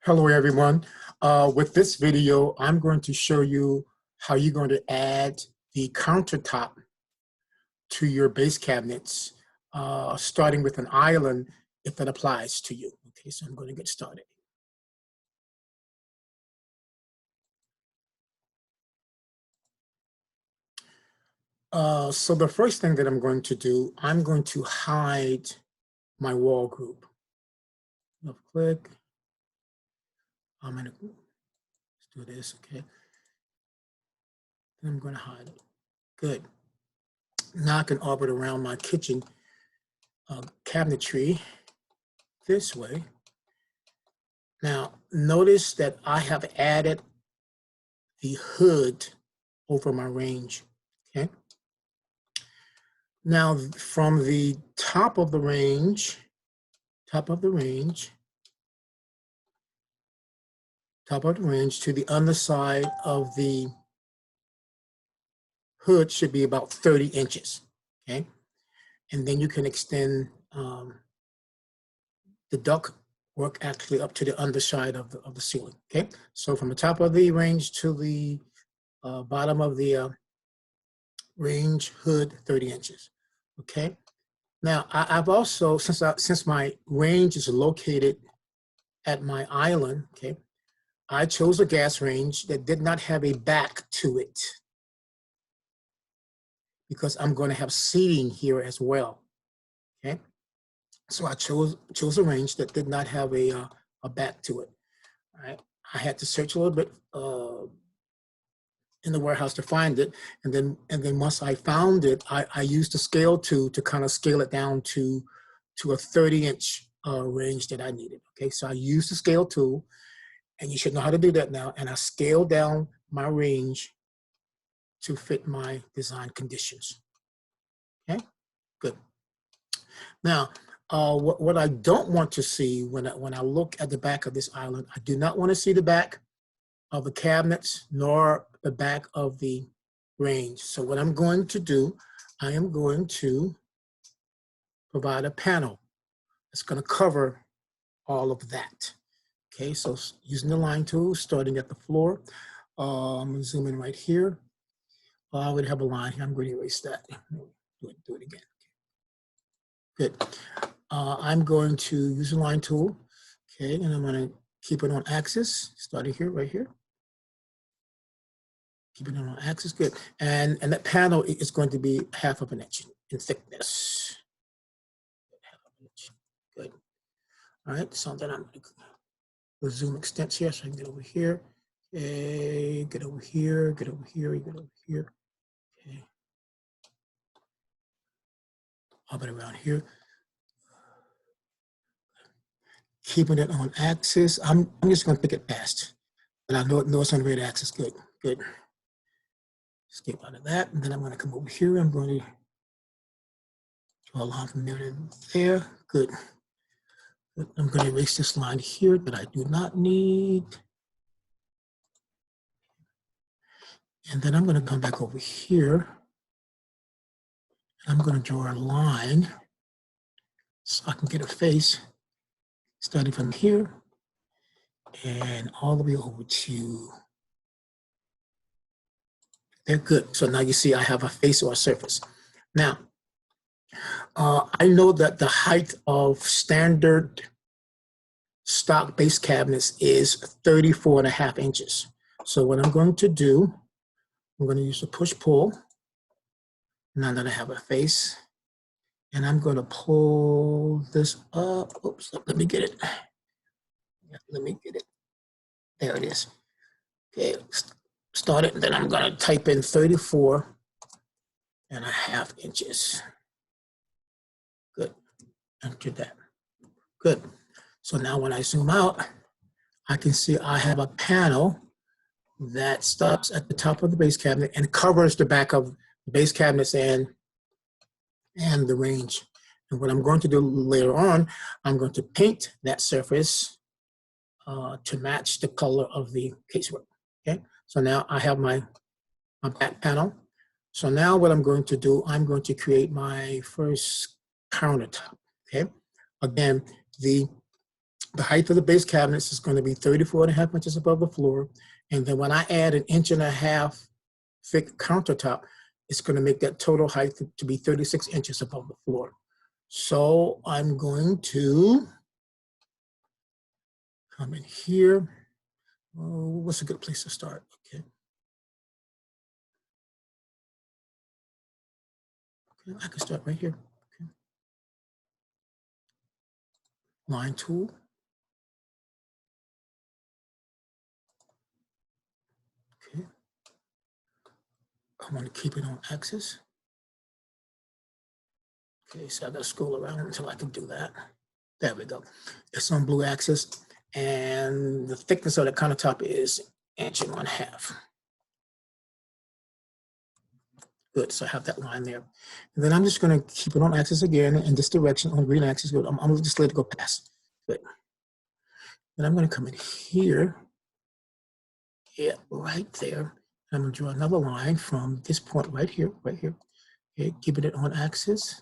Hello, everyone. With this video, I'm going to show you how you're going to add the countertop to your base cabinets, starting with an island if that applies to you. Okay, so I'm going to get started. So the first thing that I'm going to do, I'm going to hide my wall group. Left click. I'm going to do this, okay? Then I'm going to hide it. Good. Now I can orbit around my kitchen cabinetry this way. Now, notice that I have added the hood over my range, okay? Now, from the top of the range to the underside of the hood should be about 30 inches, okay? And then you can extend the duct work actually up to the underside of the ceiling, okay? So from the top of the range to the bottom of the range hood, 30 inches, okay? Now, I've also, since my range is located at my island, okay, I chose a gas range that did not have a back to it because I'm going to have seating here as well, okay? So I chose a range that did not have a back to it. All right, I had to search a little bit in the warehouse to find it, and then once I found it, I used the scale tool to kind of scale it down to a 30-inch range that I needed. Okay, so I used the scale tool, and you should know how to do that now. And I scaled down my range to fit my design conditions. Okay, good. Now, what I don't want to see when I look at the back of this island, I do not want to see the back of the cabinets nor the back of the range. So what I'm going to do, I am going to provide a panel that's going to cover all of that. Okay, so using the line tool, starting at the floor, I'm going to zoom in right here. I would have a line here. I'm going to erase that. Do it again. Good. I'm going to use the line tool. Okay, and I'm going to keep it on axis, starting here, right here. Keep it on axis, good. And that panel is going to be 1/2 inch in thickness. 1/2 inch, good. All right, so then I'm going to zoom extents here so I can get over here. Okay, get over here, get over here, get over here. Okay. Orbit around here. Keeping it on axis. I'm just going to pick it past, but I know it's on red axis. Good, good. Escape out of that, and then I'm going to come over here. I'm going to draw a line from there to there. Good. I'm going to erase this line here that I do not need. And then I'm going to come back over here. I'm going to draw a line so I can get a face starting from here and all the way over to there. Good. So now you see I have a face or a surface. Now, I know that the height of standard stock base cabinets is 34.5 inches. So what I'm going to do, I'm going to use the push-pull. Now that I have a face, and I'm going to pull this up. Oops, let me get it. Yeah, let me get it. There it is. Okay, start it, and then I'm going to type in 34.5 inches. Good. Enter that. Good. So now when I zoom out, I can see I have a panel that stops at the top of the base cabinet and covers the back of the base cabinets and the range. And what I'm going to do later on, I'm going to paint that surface to match the color of the casework. Okay, so now I have my back panel. So now what I'm going to do, I'm going to create my first countertop. Okay, again, the The height of the base cabinets is going to be 34.5 inches above the floor. And then when I add an 1.5 inch thick countertop, it's going to make that total height to be 36 inches above the floor. So I'm going to come in here. Oh, what's a good place to start? Okay. Okay, I can start right here. Okay. Line tool. Okay. I want to keep it on axis. Okay, so I got to scroll around until I can do that. There we go. It's on blue axis, and the thickness of the countertop is 1.5 inches. Good, so I have that line there. And then I'm just going to keep it on axis again in this direction, on green axis. Good. I'm going to just let it go past. Good. Then I'm going to come in here. Yeah, right there. I'm going to draw another line from this point right here, Okay, keeping it on axis.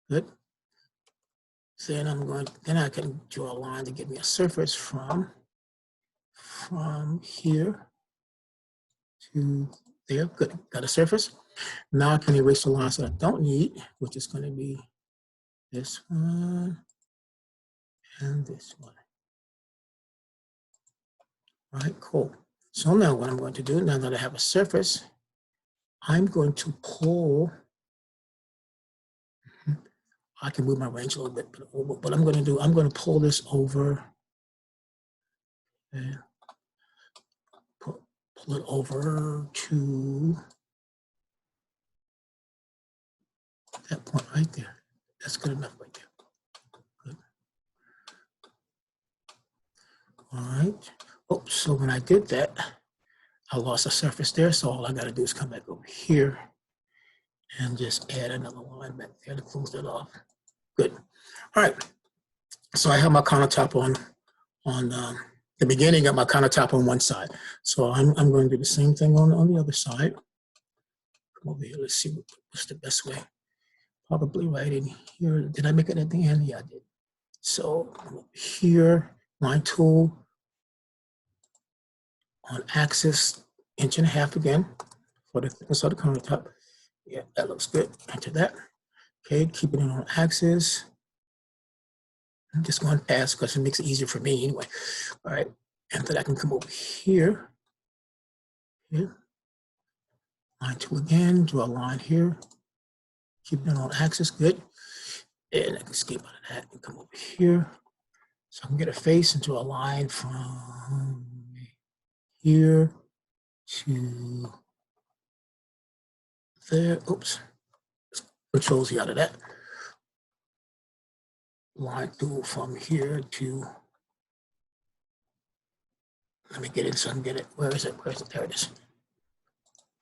Good. Then I can draw a line to give me a surface from here to there. Good, got a surface. Now I can erase the lines that I don't need, which is going to be this one and this one. All right, cool. So now what I'm going to do, now that I have a surface, I'm going to pull, I can move my range a little bit, but what I'm going to do, I'm going to pull this over and pull it over to that point right there. That's good enough right there. Good. All right. Oh, so when I did that, I lost a surface there. So all I got to do is come back over here and just add another line back there to close that off. Good. All right. So I have my countertop on the beginning of my countertop on one side. So I'm going to do the same thing on the other side. Come over here. Let's see what's the best way. Probably right in here. Did I make it at the end? Yeah, I did. So here, line tool on axis, 1.5 inches again for the thickness of the countertop. Yeah, that looks good. Enter that. Okay, keeping it on axis. I'm just going past because it makes it easier for me anyway. All right, and then I can come over here. Here. Line tool again, draw a line here. Keep it on axis, good. And I can escape out of that and come over here. So I can get a face and draw a line from here to there. Oops. Control Z out of that. Line tool from here to, let me get it so I can get it. Where is it? Where is it? There it is.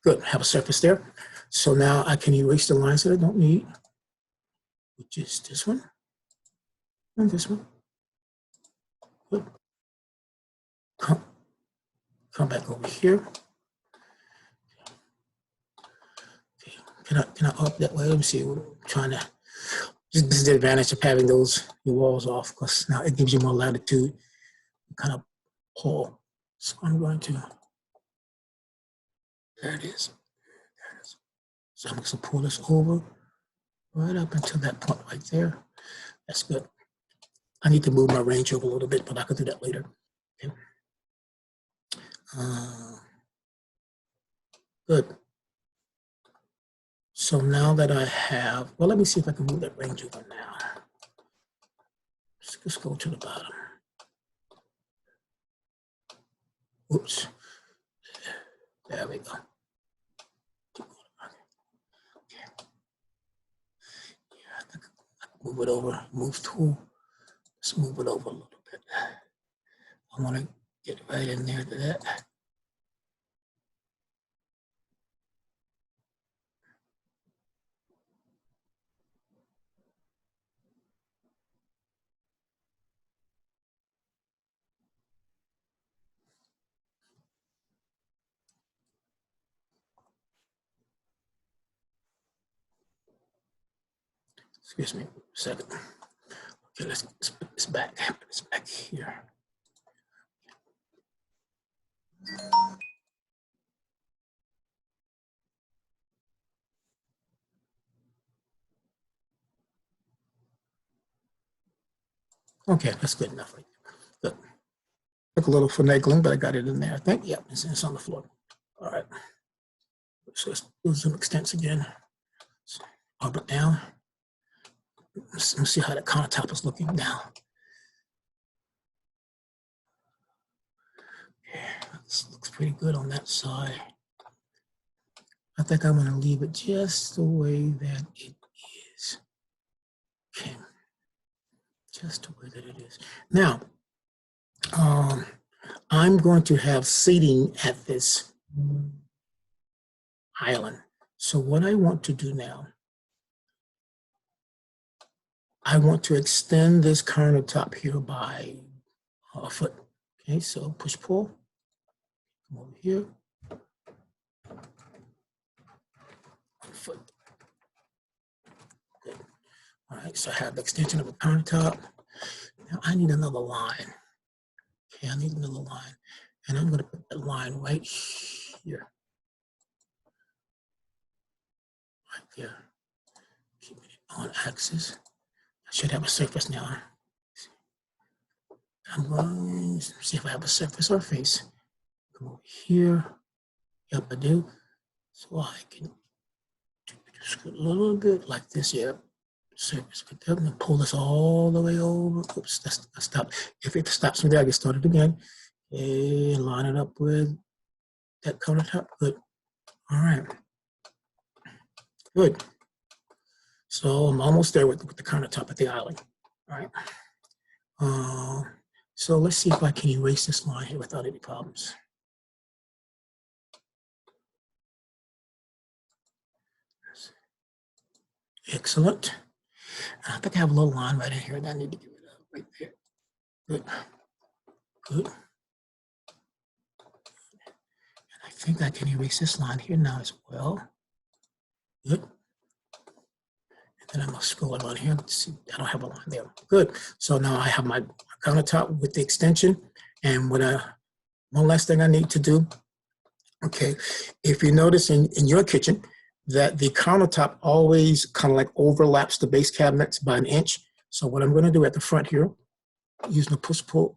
Good, have a surface there. So now I can erase the lines that I don't need, which is this one and this one. Good. Come back over here. Okay. Can I up that way? Let me see. I'm trying to. This is the advantage of having your walls off, because now it gives you more latitude to kind of pull. So I'm going to. There it is. There it is. So I'm going to pull this over right up until that point right there. That's good. I need to move my range over a little bit, but I could do that later. Okay. Good. So now that I have, well, let me see if I can move that range over now. Let's go to the bottom. Oops. There we go. Okay. Yeah, I think I can move it over. Move tool. Let's move it over a little bit. I want to get right in there to that. Excuse me a second. Okay, let's put this back. Put this back here. Okay, that's good enough. Good. Took a little finagling, but I got it in there, I think. Yep, it's on the floor. All right. So let's do some extents again. So up it down. Let's see how the countertop is looking now. Yeah, this looks pretty good on that side. I think I'm going to leave it just the way that it is. Okay. Just the way that it is. Now, I'm going to have seating at this island. So what I want to do now, I want to extend this countertop here by a foot. Okay, so push pull. Come over here. A foot. Good. All right, so I have the extension of the countertop. Now I need another line. Okay, I need another line. And I'm going to put that line right here. Right there. Keep it on axis. I should have a surface now. I'm going to see if I have a surface or face. Come over here. Yep, I do. So I can just a little bit like this. Yep. Surface. I'm going to pull this all the way over. Oops, that's stop. If it stops me there, I get started again. And line it up with that countertop. Good. All right. Good. So I'm almost there with the countertop at the island. All right. So let's see if I can erase this line here without any problems. Excellent. I think I have a little line right in here that I need to get rid of right there. Good. Good. And I think I can erase this line here now as well. Good. And then I'm going to scroll around here. Let's see, I don't have a line there. Good. So now I have my countertop with the extension. And one last thing I need to do. Okay. If you notice in your kitchen that the countertop always kind of like overlaps the base cabinets by an inch. So what I'm going to do at the front here, using the push pull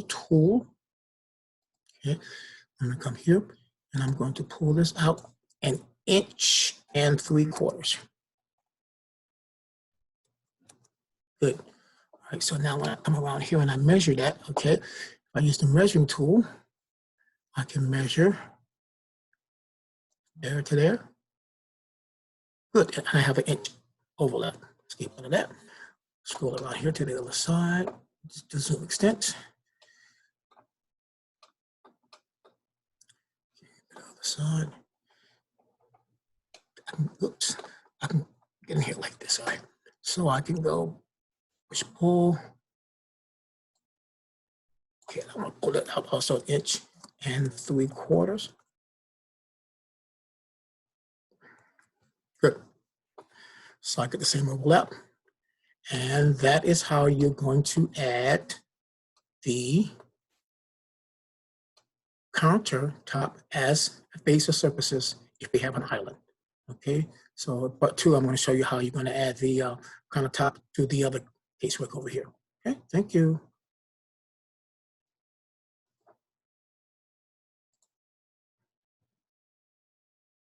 tool. Okay. I'm going to come here and I'm going to pull this out 1 3/4 inches. Good. All right, so now when I come around here and I measure that, okay, if I use the measuring tool, I can measure there to there. Good, and I have 1 inch overlap. Let's get rid of that. Scroll around here to the other side, just do zoom extent. The other side. Oops, I can get in here like this, all right? So I can go push pull. Okay, I'm gonna pull that out also 1 3/4 inches. Good. So I get the same overlap. And that is how you're going to add the countertop as a base of surfaces if you have an island. Okay, so part 2, I'm going to show you how you're going to add the countertop to the other casework over here. Okay, thank you.